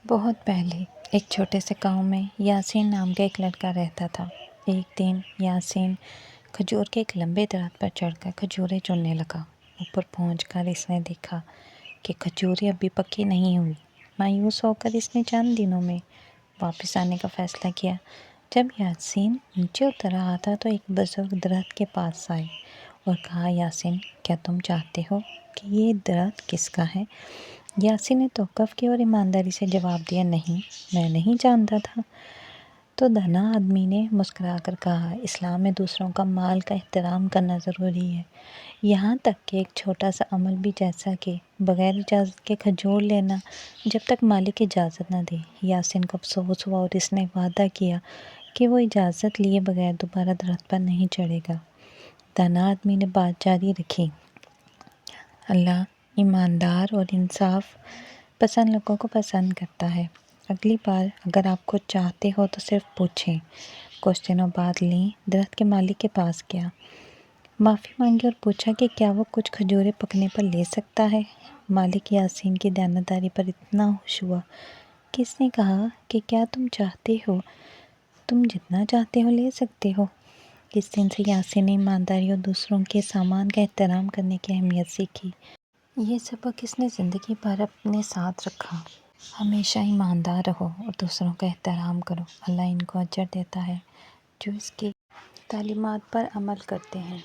بہت پہلے ایک چھوٹے سے گاؤں میں یاسین نام کا ایک لڑکا رہتا تھا۔ ایک دن یاسین کھجور کے ایک لمبے درخت پر چڑھ کر کھجوریں چننے لگا۔ اوپر پہنچ کر اس نے دیکھا کہ کھجوریں ابھی پکی نہیں ہوئی۔ مایوس ہو کر اس نے چند دنوں میں واپس آنے کا فیصلہ کیا۔ جب یاسین نیچے اتر رہا تھا تو ایک بزرگ درخت کے پاس آئے اور کہا، یاسین، کیا تم چاہتے ہو کہ یہ درخت کس کا ہے؟ یاسین نے توقف کی اور ایمانداری سے جواب دیا، نہیں، میں نہیں جانتا تھا۔ تو دانا آدمی نے مسکرا کر کہا، اسلام میں دوسروں کا مال کا احترام کرنا ضروری ہے، یہاں تک کہ ایک چھوٹا سا عمل بھی، جیسا کہ بغیر اجازت کے کھجور لینا، جب تک مالک اجازت نہ دے۔ یاسین کو افسوس ہوا اور اس نے وعدہ کیا کہ وہ اجازت لیے بغیر دوبارہ درخت پر نہیں چڑھے گا۔ دانا آدمی نے بات جاری رکھی، اللہ ایماندار اور انصاف پسند لوگوں کو پسند کرتا ہے۔ اگلی بار اگر آپ کچھ چاہتے ہو تو صرف پوچھیں۔ کچھ دنوں بعد لیں درخت کے مالک کے پاس گیا، معافی مانگی اور پوچھا کہ کیا وہ کچھ کھجوریں پکنے پر لے سکتا ہے۔ مالک یاسین کی دیانتداری پر اتنا خوش ہوا کہ اس نے کہا کہ کیا تم چاہتے ہو، تم جتنا چاہتے ہو لے سکتے ہو۔ اس دن سے یاسین نے ایمانداری اور دوسروں کے سامان کا احترام کرنے کی اہمیت سیکھی۔ یہ سبق اس نے زندگی بھر اپنے ساتھ رکھا۔ ہمیشہ ایماندار رہو اور دوسروں کا احترام کرو، اللہ ان کو اجر دیتا ہے جو اس کی تعلیمات پر عمل کرتے ہیں۔